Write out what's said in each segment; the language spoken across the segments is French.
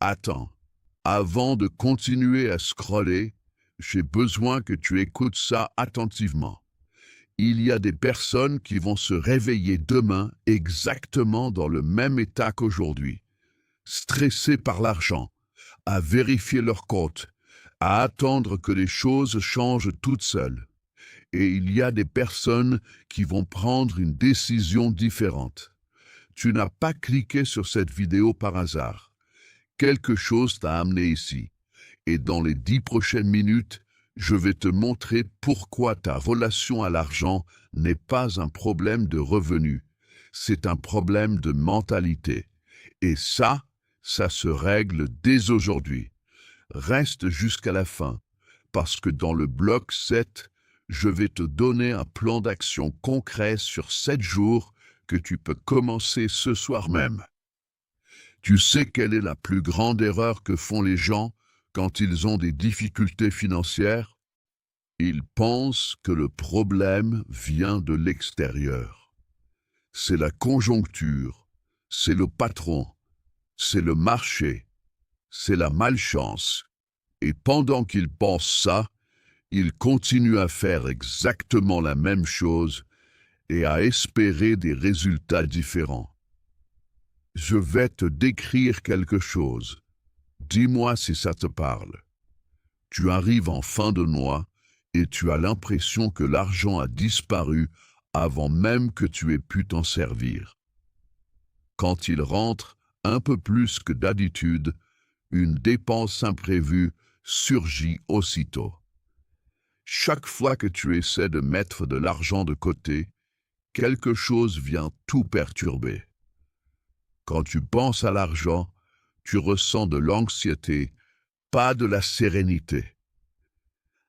Attends, avant de continuer à scroller, j'ai besoin que tu écoutes ça attentivement. Il y a des personnes qui vont se réveiller demain exactement dans le même état qu'aujourd'hui, stressées par l'argent, à vérifier leur compte, à attendre que les choses changent toutes seules. Et il y a des personnes qui vont prendre une décision différente. Tu n'as pas cliqué sur cette vidéo par hasard. Quelque chose t'a amené ici. Et dans les 10 prochaines minutes, je vais te montrer pourquoi ta relation à l'argent n'est pas un problème de revenus. C'est un problème de mentalité. Et ça se règle dès aujourd'hui. Reste jusqu'à la fin, parce que dans le bloc 7, je vais te donner un plan d'action concret sur 7 jours que tu peux commencer ce soir même. Tu sais quelle est la plus grande erreur que font les gens quand ils ont des difficultés financières? Ils pensent que le problème vient de l'extérieur. C'est la conjoncture, c'est le patron, c'est le marché, c'est la malchance. Et pendant qu'ils pensent ça, ils continuent à faire exactement la même chose et à espérer des résultats différents. Je vais te décrire quelque chose. Dis-moi si ça te parle. Tu arrives en fin de mois et tu as l'impression que l'argent a disparu avant même que tu aies pu t'en servir. Quand il rentre un peu plus que d'habitude, une dépense imprévue surgit aussitôt. Chaque fois que tu essaies de mettre de l'argent de côté, quelque chose vient tout perturber. Quand tu penses à l'argent, tu ressens de l'anxiété, pas de la sérénité.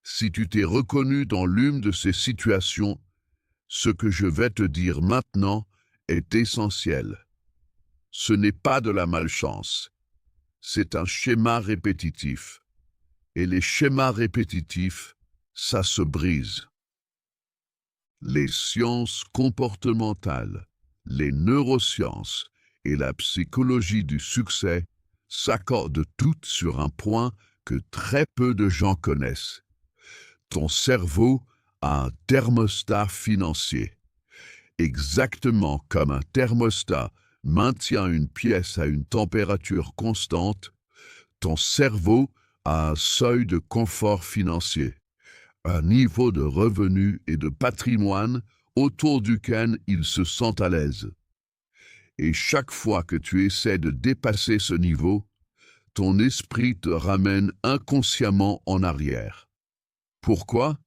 Si tu t'es reconnu dans l'une de ces situations, ce que je vais te dire maintenant est essentiel. Ce n'est pas de la malchance, c'est un schéma répétitif. Et les schémas répétitifs, ça se brise. Les sciences comportementales, les neurosciences et la psychologie du succès s'accordent toutes sur un point que très peu de gens connaissent. Ton cerveau a un thermostat financier. Exactement comme un thermostat maintient une pièce à une température constante, ton cerveau a un seuil de confort financier, un niveau de revenus et de patrimoine autour duquel il se sent à l'aise. Et chaque fois que tu essaies de dépasser ce niveau, ton esprit te ramène inconsciemment en arrière. Pourquoi?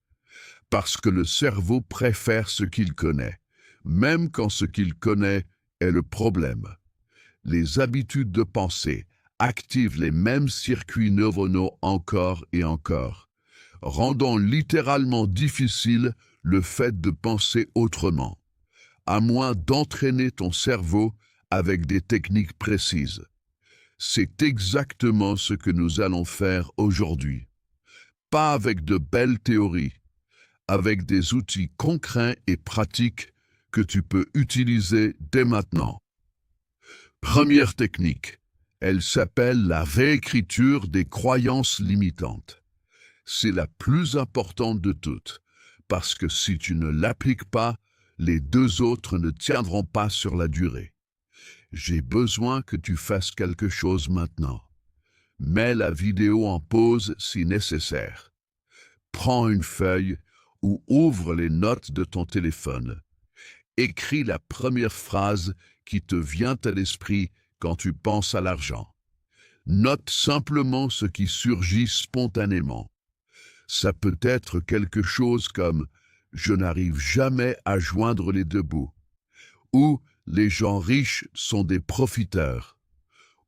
Parce que le cerveau préfère ce qu'il connaît, même quand ce qu'il connaît est le problème. Les habitudes de pensée activent les mêmes circuits neuronaux encore et encore, rendant littéralement difficile le fait de penser autrement, à moins d'entraîner ton cerveau avec des techniques précises. C'est exactement ce que nous allons faire aujourd'hui. Pas avec de belles théories, avec des outils concrets et pratiques que tu peux utiliser dès maintenant. Première technique, elle s'appelle la réécriture des croyances limitantes. C'est la plus importante de toutes, parce que si tu ne l'appliques pas, les deux autres ne tiendront pas sur la durée. J'ai besoin que tu fasses quelque chose maintenant. Mets la vidéo en pause si nécessaire. Prends une feuille ou ouvre les notes de ton téléphone. Écris la première phrase qui te vient à l'esprit quand tu penses à l'argent. Note simplement ce qui surgit spontanément. Ça peut être quelque chose comme « Je n'arrive jamais à joindre les deux bouts » ou « Les gens riches sont des profiteurs »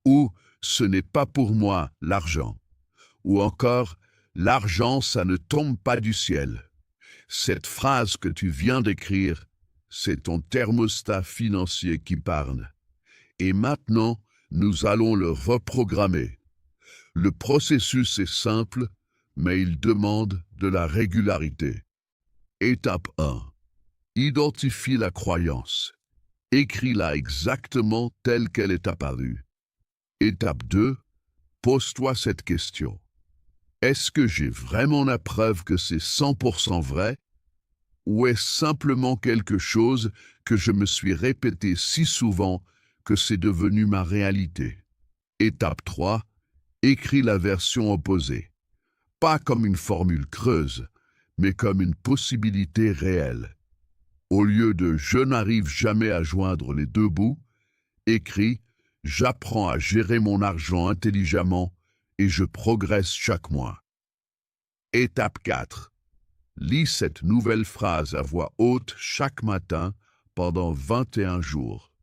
ou « Ce n'est pas pour moi l'argent » ou encore « L'argent, ça ne tombe pas du ciel ». Cette phrase que tu viens d'écrire, c'est ton thermostat financier qui parle. Et maintenant, nous allons le reprogrammer. Le processus est simple, mais il demande de la régularité. Étape 1. Identifie la croyance. Écris-la exactement telle qu'elle est apparue. Étape 2. Pose-toi cette question. Est-ce que j'ai vraiment la preuve que c'est 100% vrai? Ou est-ce simplement quelque chose que je me suis répété si souvent que c'est devenu ma réalité? Étape 3. Écris la version opposée. Pas comme une formule creuse, mais comme une possibilité réelle. Au lieu de « je n'arrive jamais à joindre les deux bouts », écris « j'apprends à gérer mon argent intelligemment et je progresse chaque mois ». Étape 4. Lis cette nouvelle phrase à voix haute chaque matin pendant 21 jours.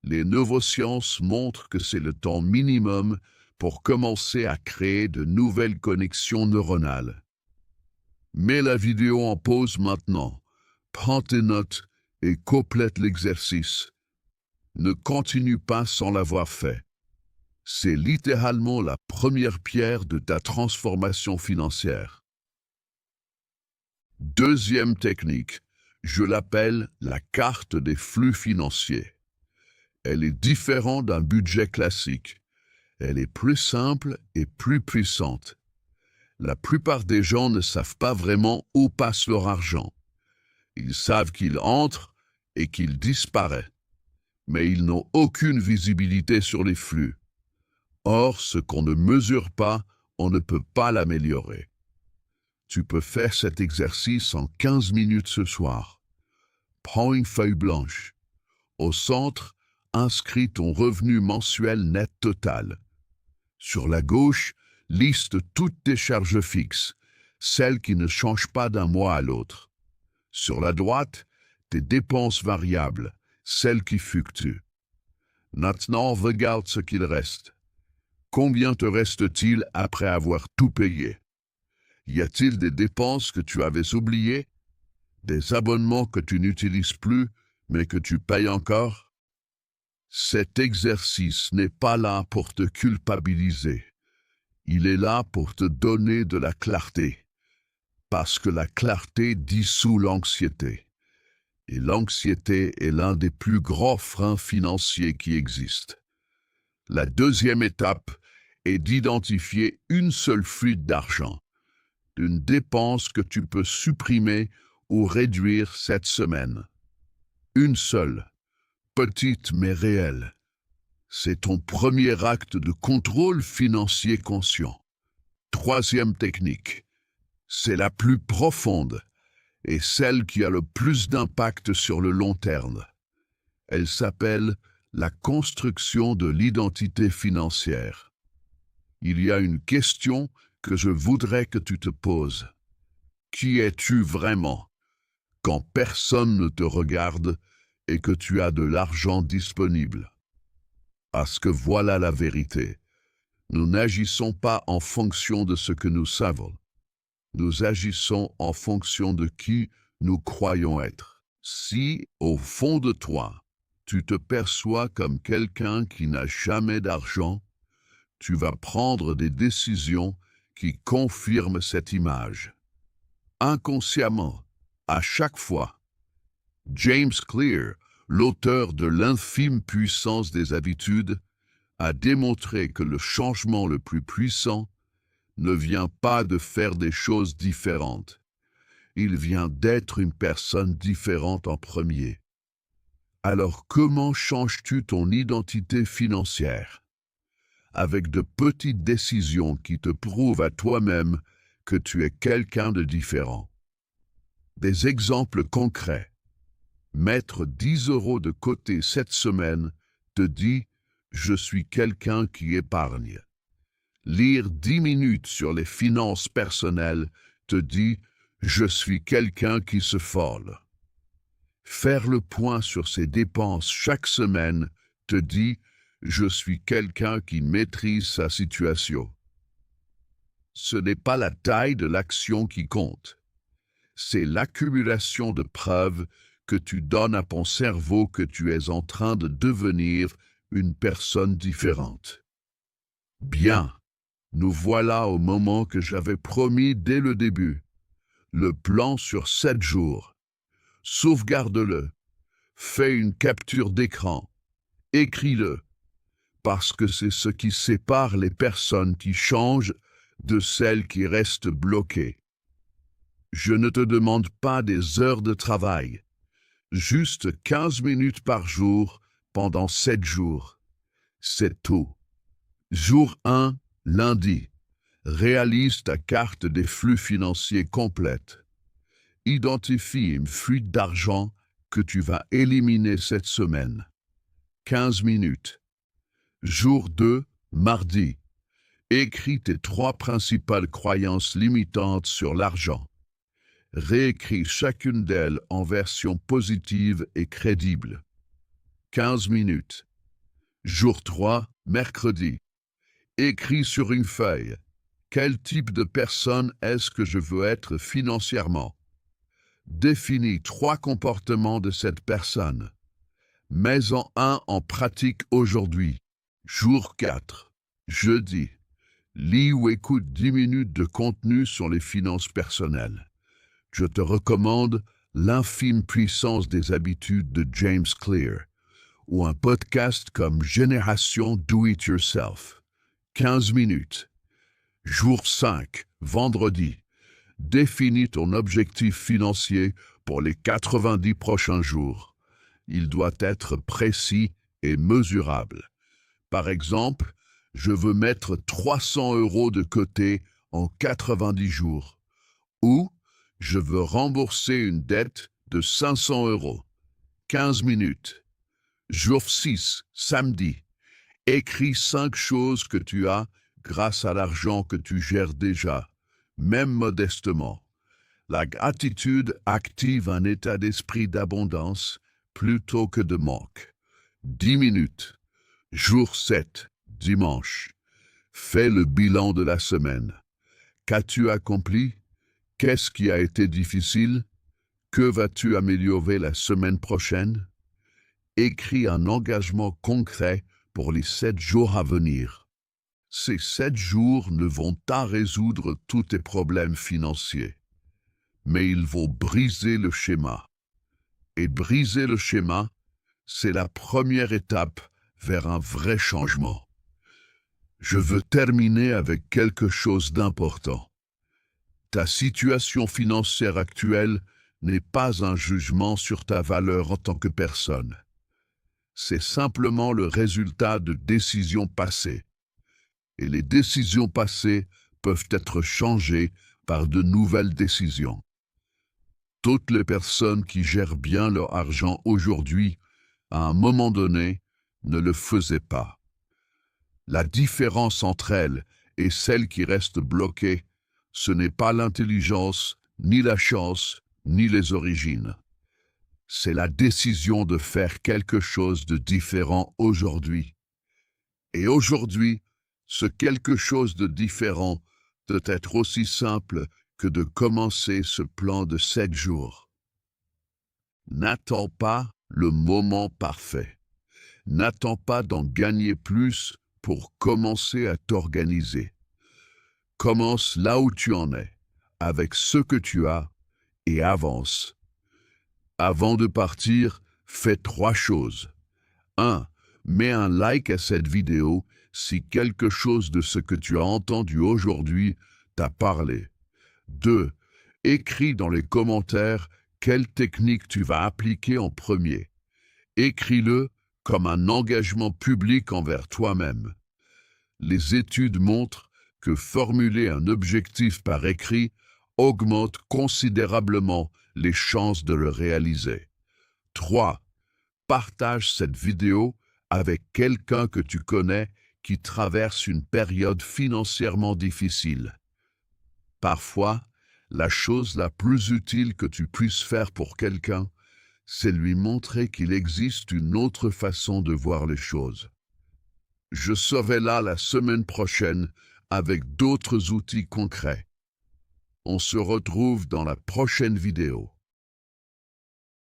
Les neurosciences montrent que c'est le temps minimum pour commencer à créer de nouvelles connexions neuronales. Mets la vidéo en pause maintenant, prends tes notes et complète l'exercice. Ne continue pas sans l'avoir fait. C'est littéralement la première pierre de ta transformation financière. Deuxième technique, je l'appelle la carte des flux financiers. Elle est différente d'un budget classique. Elle est plus simple et plus puissante. La plupart des gens ne savent pas vraiment où passe leur argent. Ils savent qu'il entre et qu'il disparaît, mais ils n'ont aucune visibilité sur les flux. Or, ce qu'on ne mesure pas, on ne peut pas l'améliorer. Tu peux faire cet exercice en 15 minutes ce soir. Prends une feuille blanche. Au centre, inscris ton revenu mensuel net total. Sur la gauche, liste toutes tes charges fixes, celles qui ne changent pas d'un mois à l'autre. Sur la droite, tes dépenses variables, celles qui fluctuent. Maintenant, regarde ce qu'il reste. Combien te reste-t-il après avoir tout payé? Y a-t-il des dépenses que tu avais oubliées? Des abonnements que tu n'utilises plus, mais que tu payes encore? Cet exercice n'est pas là pour te culpabiliser. Il est là pour te donner de la clarté. Parce que la clarté dissout l'anxiété. Et l'anxiété est l'un des plus grands freins financiers qui existent. La deuxième étape est d'identifier une seule fuite d'argent, une dépense que tu peux supprimer ou réduire cette semaine. Une seule, petite mais réelle. C'est ton premier acte de contrôle financier conscient. Troisième technique, c'est la plus profonde et celle qui a le plus d'impact sur le long terme. Elle s'appelle la construction de l'identité financière. Il y a une question que je voudrais que tu te poses. Qui es-tu vraiment quand personne ne te regarde et que tu as de l'argent disponible? Parce que voilà la vérité. Nous n'agissons pas en fonction de ce que nous savons. Nous agissons en fonction de qui nous croyons être. Si, au fond de toi, tu te perçois comme quelqu'un qui n'a jamais d'argent, tu vas prendre des décisions qui confirment cette image. Inconsciemment, à chaque fois. James Clear, l'auteur de L'infime puissance des habitudes, a démontré que le changement le plus puissant ne vient pas de faire des choses différentes. Il vient d'être une personne différente en premier. Alors comment changes-tu ton identité financière? Avec de petites décisions qui te prouvent à toi-même que tu es quelqu'un de différent. Des exemples concrets. Mettre 10 € de côté cette semaine te dit « Je suis quelqu'un qui épargne ». Lire 10 minutes sur les finances personnelles te dit « Je suis quelqu'un qui se forme ». Faire le point sur ses dépenses chaque semaine te dit « Je suis quelqu'un qui maîtrise sa situation ». Ce n'est pas la taille de l'action qui compte. C'est l'accumulation de preuves que tu donnes à ton cerveau que tu es en train de devenir une personne différente. Bien, nous voilà au moment que j'avais promis dès le début. Le plan sur 7 jours. Sauvegarde-le. Fais une capture d'écran. Écris-le. parce que c'est ce qui sépare les personnes qui changent de celles qui restent bloquées. Je ne te demande pas des heures de travail, juste 15 minutes par jour pendant 7 jours. C'est tout. Jour 1, lundi. Réalise ta carte des flux financiers complète. Identifie une fuite d'argent que tu vas éliminer cette semaine. 15 minutes. Jour 2, mardi. Écris tes 3 principales croyances limitantes sur l'argent. Réécris chacune d'elles en version positive et crédible. 15 minutes. Jour 3, mercredi. Écris sur une feuille. Quel type de personne est-ce que je veux être financièrement? Définis 3 comportements de cette personne. Mets-en un en pratique aujourd'hui. Jour 4. Jeudi. Lis ou écoute 10 minutes de contenu sur les finances personnelles. Je te recommande L'infime puissance des habitudes de James Clear ou un podcast comme Génération Do It Yourself. 15 minutes. Jour 5, vendredi. Définis ton objectif financier pour les 90 prochains jours. Il doit être précis et mesurable. Par exemple, je veux mettre 300 € de côté en 90 jours. Ou je veux rembourser une dette de 500 €. 15 minutes. Jour 6, samedi. Écris 5 choses que tu as grâce à l'argent que tu gères déjà, même modestement. La gratitude active un état d'esprit d'abondance plutôt que de manque. 10 minutes. Jour 7, dimanche. Fais le bilan de la semaine. Qu'as-tu accompli? Qu'est-ce qui a été difficile? Que vas-tu améliorer la semaine prochaine? Écris un engagement concret pour les 7 jours à venir. Ces 7 jours ne vont pas résoudre tous tes problèmes financiers, mais ils vont briser le schéma. Et briser le schéma, c'est la première étape vers un vrai changement. Je veux terminer avec quelque chose d'important. Ta situation financière actuelle n'est pas un jugement sur ta valeur en tant que personne. C'est simplement le résultat de décisions passées. Et les décisions passées peuvent être changées par de nouvelles décisions. Toutes les personnes qui gèrent bien leur argent aujourd'hui, à un moment donné, ne le faisaient pas. La différence entre elles et celles qui restent bloquées, ce n'est pas l'intelligence, ni la chance, ni les origines. C'est la décision de faire quelque chose de différent aujourd'hui. Et aujourd'hui, ce quelque chose de différent peut être aussi simple que de commencer ce plan de 7 jours. N'attends pas le moment parfait. N'attends pas d'en gagner plus pour commencer à t'organiser. Commence là où tu en es, avec ce que tu as, et avance. Avant de partir, fais 3 choses. 1. Mets un like à cette vidéo si quelque chose de ce que tu as entendu aujourd'hui t'a parlé. 2. Écris dans les commentaires quelle technique tu vas appliquer en premier. Écris-le comme un engagement public envers toi-même. Les études montrent que formuler un objectif par écrit augmente considérablement les chances de le réaliser. 3. Partage cette vidéo avec quelqu'un que tu connais qui traverse une période financièrement difficile. Parfois, la chose la plus utile que tu puisses faire pour quelqu'un, c'est lui montrer qu'il existe une autre façon de voir les choses. Je serai là la semaine prochaine avec d'autres outils concrets. On se retrouve dans la prochaine vidéo.